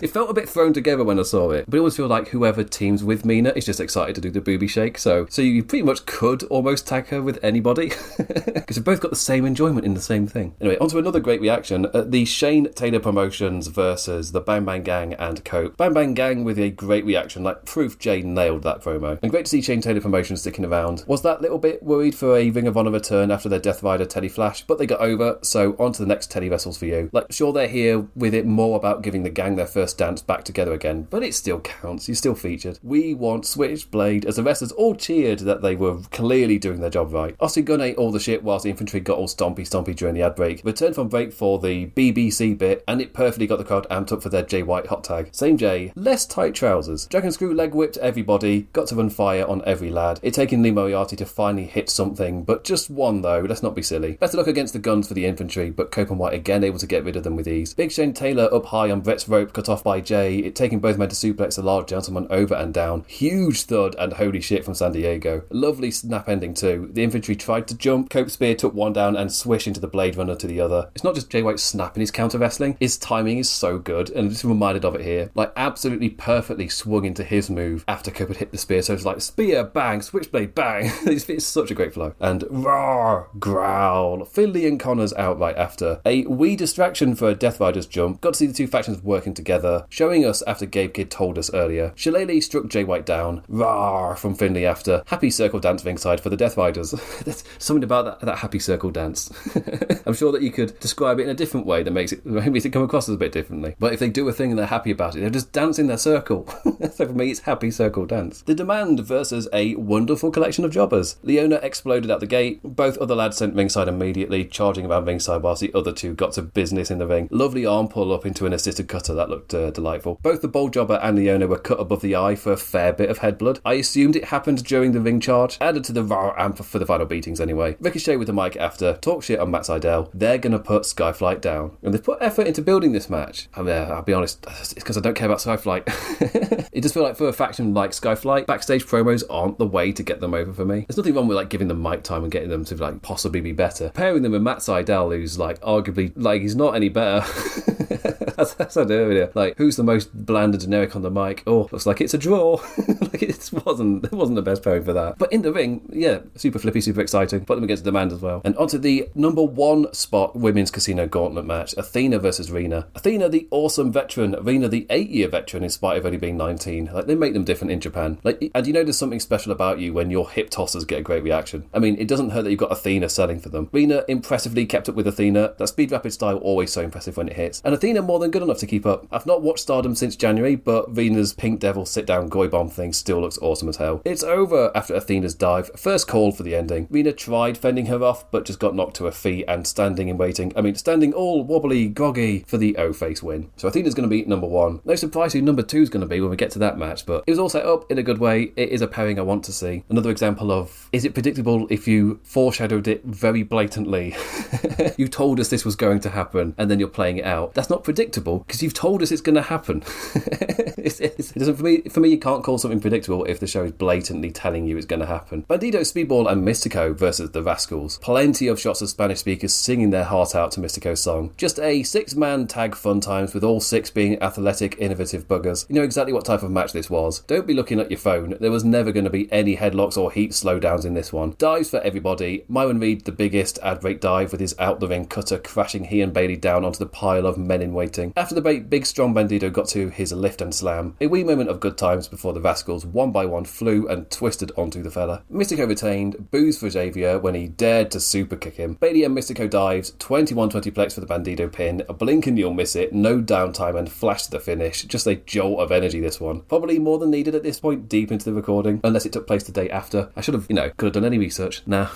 B: It felt a bit thrown together when I saw it, but it always feels like whoever teams with Mina is just excited to do the booby shake, so you pretty much could almost tag her with anybody because they've both got the same enjoyment in the same thing. Anyway, on to another great reaction. The Shane Taylor Promotions versus the Bang Bang Gang and Cope. Bang Bang Gang with a great reaction, like proof Jay nailed that promo. And great to see Shane Taylor Promotions sticking around. Was that little bit worried for a Ring of Honor return after their Death Rider Teddy Flash, but they got over, so on to the next Teddy wrestles for you. Like, sure, they're here with it more about giving the gang their first dance back together again, but it still counts. You're still featured. We want Switchblade, as the wrestlers all cheered that they were clearly doing their job right. Austin Gunn ate all the shit whilst the infantry got all stompy during the ad break. Returned from break for the BBC bit, and it perfectly got the crowd amped up for their Jay White hot tag. Same Jay, less tight trousers. Dragon Screw leg whipped everybody, got to run fire on every lad. It taken Lee Moriarty to finally hit something, but just one though, let's not be silly. Better luck against the Guns for the infantry, but Cope and White again able to get rid of them with ease. Big Shane Taylor up high on Brett's rope, cut off by Jay, it taking both men to suplex a large gentleman over and down. Huge thud and holy shit from San Diego. Lovely snap ending too. The infantry tried to jump, Cope's spear took one down and swish into the Blade Runner to the other. It's not just Jay White snapping his counter wrestling, his timing is so good, and I'm just reminded of it here. Like, absolutely perfectly swung into his move after Cope had hit the spear, so it's like spear, bang, switchblade, bang. It's such a great flow. And roar, growl. Finley and Connors out right after. A wee distraction for a Death Riders jump. Got to see the two factions working together, showing us after Gabe Kidd told us earlier. Shillelagh struck Jay White down. Roar from Finley after. Happy circle dance ringside for the Death Riders. There's something about that happy circle dance. I'm sure that you could describe it in a different way that makes it come across as a bit differently. But if they do a thing and they're happy about it, they're just dancing their circle. So for me, it's happy circle dance. The Demand versus a wonderful collection of jobbers. Leona exploded out the gate. Both other lads sent ringside immediately, charging around ringside whilst the other two got to business in the ring. Lovely arm pull up into an assisted cutter. That looked delightful. Both the bold jobber and Leona were cut above the eye for a fair bit of head blood. I assumed it happened during the ring charge. Added to the raw amp for the final beatings anyway. Ricochet with the mic after. Talk shit on Matt Sydal. They're going to put Skyflight down. And they've put effort into building this match. I'll be honest, it's because I don't care about Skyflight. It does feel like for a faction like Skyflight, backstage promos aren't the way to get them over for me. There's nothing wrong with like giving them mic time and getting them to like possibly be better. Pairing them with Matt Sydal, who's like arguably like he's not any better. That's I do earlier. Like, who's the most bland and generic on the mic? Oh, looks like it's a draw. Like it wasn't the best pairing for that. But in the ring, yeah, super flippy, super exciting. Put them against Demand as well. And onto the number one spot women's casino gauntlet match: Athena versus Rena. Athena, the awesome veteran. Rena, the 8-year veteran, in spite of only being 19. Like, they make them different in Japan. Like, and you know there's something special about you when your hip tossers get a great reaction. I mean, it doesn't hurt that you've got Athena selling for them. Rena impressively kept up with Athena. That speed rapid style always so impressive when it hits. And Athena more than good enough to keep up. I've not watched Stardom since January, but Rena's Pink Devil sit down Goy Bomb thing still looks awesome as hell. It's over after Athena's dive. First call for the ending. Rena tried fending her off, but just got knocked to her feet and standing all wobbly, groggy for the O-face win. So Athena's going to be number one. No surprise who number two is going to be when we get to that match, but it was all set up in a good way. It is a pairing I want to see. Another example of, is it predictable if you foreshadowed it very blatantly? You told us this was going to happen, and then you're playing it out. That's not predictable, because you've told us it's going to happen. It doesn't, for me, you can't call something predictable if the show is blatantly telling you it's going to happen. Bandito, Speedball and Mystico versus the Rascals. Plenty of shots of Spanish speakers singing their heart out to Mystico's song. Just a 6-man tag fun times with all 6 being athletic, innovative buggers. You know exactly what type of match this was. Don't be looking at your phone. There was never going to be any headlocks or heat slowdowns in this one. Dives for everybody. Myron Reed, the biggest ad break dive with his out-the-ring cutter crashing he and Bailey down onto the pile of men in waiting. After the break, big strong Bandito got to his lift and slam. A wee moment of good times before the Rascals one by one flew and twisted onto the fella. Mystico retained, boos for Xavier when he dared to super kick him. Bailey and Mystico dives, 21-20 plex for the Bandito pin, a blink and you'll miss it, no downtime and flash to the finish. Just a jolt of energy this one. Probably more than needed at this point deep into the recording, unless it took place the day after. I should have, could have done any research. Nah.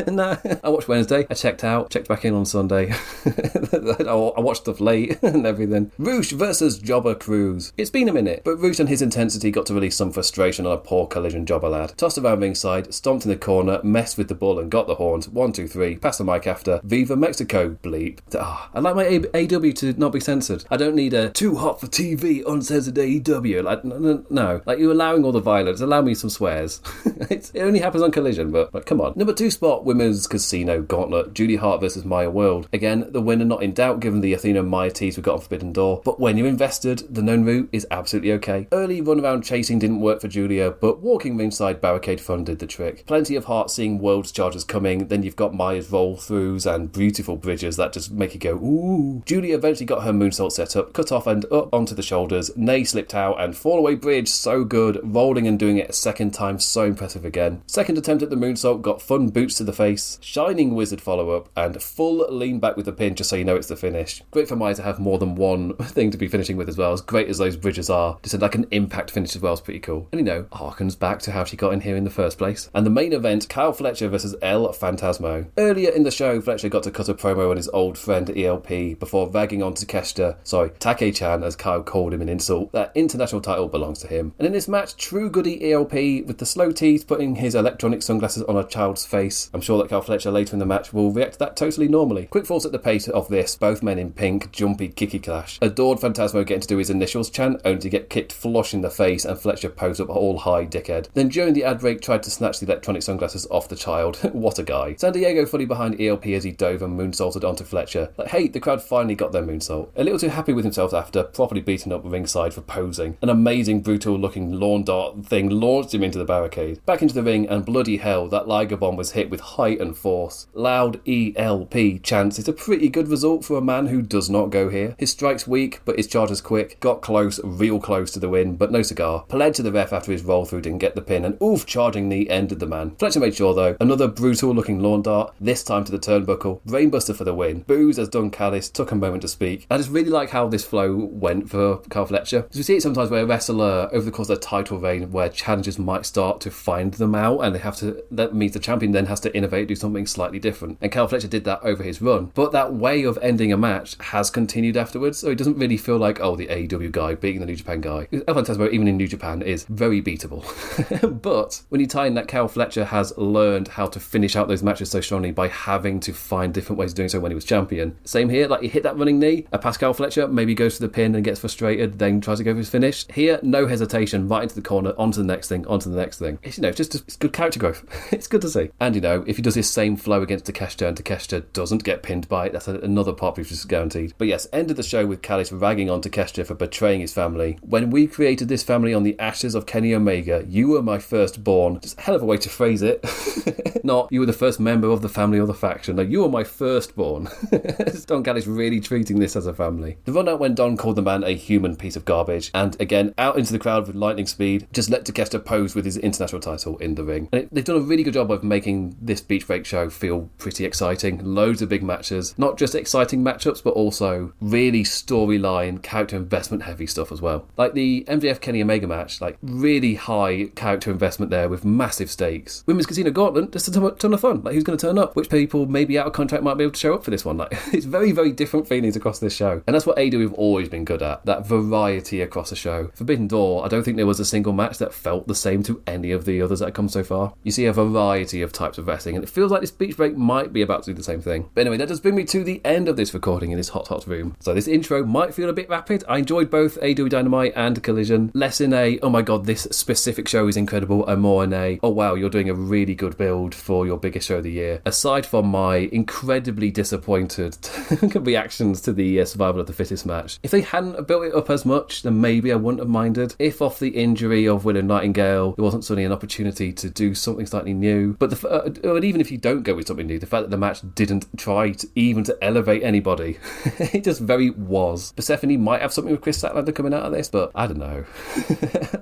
B: Nah. I watched Wednesday, I checked back in on Sunday. I watched stuff late and everything. Roosh versus Jobber Cruz. It's been a minute, but Roosh and his intensity got to release some frustration on a poor Collision jobber lad. Tossed around ringside, stomped in the corner, messed with the ball and got the horns. 1, 2, 3, passed the mic after. Viva Mexico, bleep. I like my AEW to not be censored. I don't need a too hot for TV, uncensored AEW. Like, no. Like, you're allowing all the violence. Allow me some swears. It only happens on Collision, but come on. Number 2 spot, Women's Casino Gauntlet, Julia Hart versus Maya World. Again, the winner not in doubt given the Athena Maya tease we got on Forbidden Door, but when you're invested, the known route is absolutely okay. Early runaround chasing didn't work for Julia, but walking ringside barricade fun did the trick. Plenty of Hart seeing World's charges coming, then you've got Maya's roll-throughs and beautiful bridges that just make you go, ooh. Julia eventually got her moonsault set up, cut off and up onto the shoulders, Nay slipped out, and fall-away bridge, so good, rolling and doing it a second time, so impressive again. Second attempt at the moonsault got fun boots to the face, shining wizard follow-up, and full lean back with the pin just so you know it's the finish. Great for Maya to have more than one thing to be finishing with as well, as great as those bridges are. Just like an impact finish as well is pretty cool. And harkens back to how she got in here in the first place. And the main event, Kyle Fletcher versus El Phantasmo. Earlier in the show, Fletcher got to cut a promo on his old friend ELP before ragging on to Take-chan, as Kyle called him an insult. That international title belongs to him. And in this match, true goody ELP with the slow tease putting his electronic sunglasses on a child's face. I'm sure that Kyle Fletcher later in the match will react to that totally normally. Quick falls at the pace of this, both men in pink, jumpy, kicky clash. Adored Phantasmo getting to do his initials chant, only to get kicked flush in the face and Fletcher posed up all high dickhead. Then during the ad break tried to snatch the electronic sunglasses off the child. What a guy. San Diego fully behind ELP as he dove and moonsaulted onto Fletcher. Hey, the crowd finally got their moonsault. A little too happy with himself after, properly beaten up ringside for posing. An amazing brutal looking lawn dart thing launched him into the barricade. Back into the ring and bloody hell, that Liger bomb was hit with height and force. Loud ELP chants is a pretty good result for a man who does not go here. His strike's weak, but his charge is quick. Got close, real close to the win, but no cigar. Pled to the ref after his roll through didn't get the pin, and charging knee ended the man. Fletcher made sure though, another brutal looking lawn dart, this time to the turnbuckle. Brainbuster for the win. Booze as Don Callis took a moment to speak. I just really like how this flow went for Kyle Fletcher. Because we see it sometimes where a wrestler, over the course of their title reign, where challengers might start to find them out, and that means the champion then has to innovate, do something slightly different. And Kyle Fletcher did that over his run. But that way of ending a match has continued afterwards, so it doesn't really feel like, the AEW guy beating the New Japan guy. El Phantasmo, even in New Japan, is very beatable. But when you tie in that Kyle Fletcher has learned how to finish out those matches so strongly by having to find different ways of doing so when he was champion. Same here, like he hit that running knee, a Pascal Fletcher maybe goes for the pin and gets frustrated, then tries to go for his finish. Here, no hesitation, right into the corner, onto the next thing, onto the next thing. It's, it's good character growth. It's good to see. And, if he does his same flow against Takeshita and Takeshita doesn't get pinned by it, that's another pop which is guaranteed. But yes, ended the show with Callis ragging on Takeshita for betraying his family. When we created this family on the ashes of Kenny Omega, you were my firstborn. Just a hell of a way to phrase it. Not, you were the first member of the family or the faction. No, you were my firstborn. Don Callis really treating this as a family. The run out when Don called the man a human piece of garbage, and again, out into the crowd with lightning speed, just let Takeshita pose with his international title in the ring. And they've done a really good job of making this Beach Break show feel pretty exciting. Loads of big matches. Not just exciting matchups, but also really storyline, character investment heavy stuff as well. Like the MJF Kenny Omega match, like really high character investment there with massive stakes. Women's Casino Gauntlet, just a ton of fun. Like who's going to turn up? Which people maybe out of contract might be able to show up for this one? Like it's very, very different feelings across this show. And that's what AEW have always been good at. That variety across the show. Forbidden Door, I don't think there was a single match that felt the same to any of the others that have come so far. You see a variety of types of wrestling, and it feels like this Beach Break might be about to do the same thing. But anyway, that does bring me to the end of this recording in this hot room. So this intro might feel a bit rapid. I enjoyed both AEW Dynamite and Collision. Less in a, oh my god, this specific show is incredible, and more in a, oh wow, you're doing a really good build for your biggest show of the year. Aside from my incredibly disappointed reactions to the Survival of the Fittest match, if they hadn't built it up as much, then maybe I wouldn't have minded. If off the injury of Willow Nightingale, there wasn't suddenly an opportunity to do something slightly new. But and even if you don't go with something new, the fact that the match didn't try to even to elevate anybody, it just very was. Persephone might have something with Chris Statlander coming out of this, but I don't know.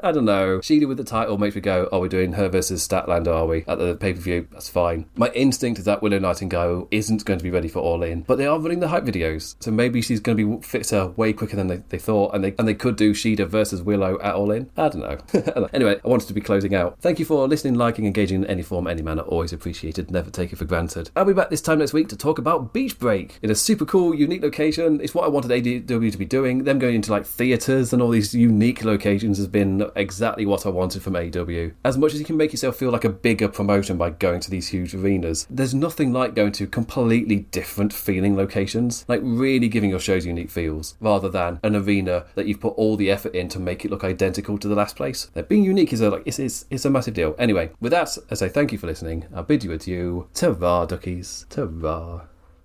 B: I don't know. Shida with the title makes me go, oh, we're doing her versus Statlander, are we? At the pay-per-view, that's fine. My instinct is that Willow Nightingale isn't going to be ready for All In, but they are running the hype videos, so maybe she's going to be fitter way quicker than they thought, and they could do Shida versus Willow at All In. I don't know. Anyway, I wanted to be closing out. Thank you for listening, liking, engaging in any form, any manner. Always appreciated. Never take it for granted. I'll be back this time next week to talk about Beach Break in a super cool, unique location. It's what I wanted AEW to be doing. Them going into like theatres and all these unique locations has been exactly what I wanted from AEW. As much as you can make yourself feel like a bigger promotion by going to these huge arenas, there's nothing like going to completely different feeling locations, like really giving your shows unique feels, rather than an arena that you've put all the effort in to make it look identical to the last place. Like, being unique is a massive massive deal. Anyway, with that, I say thank you for listening. I'll bid you adieu. Ta-ra, duckies. Ta-ra.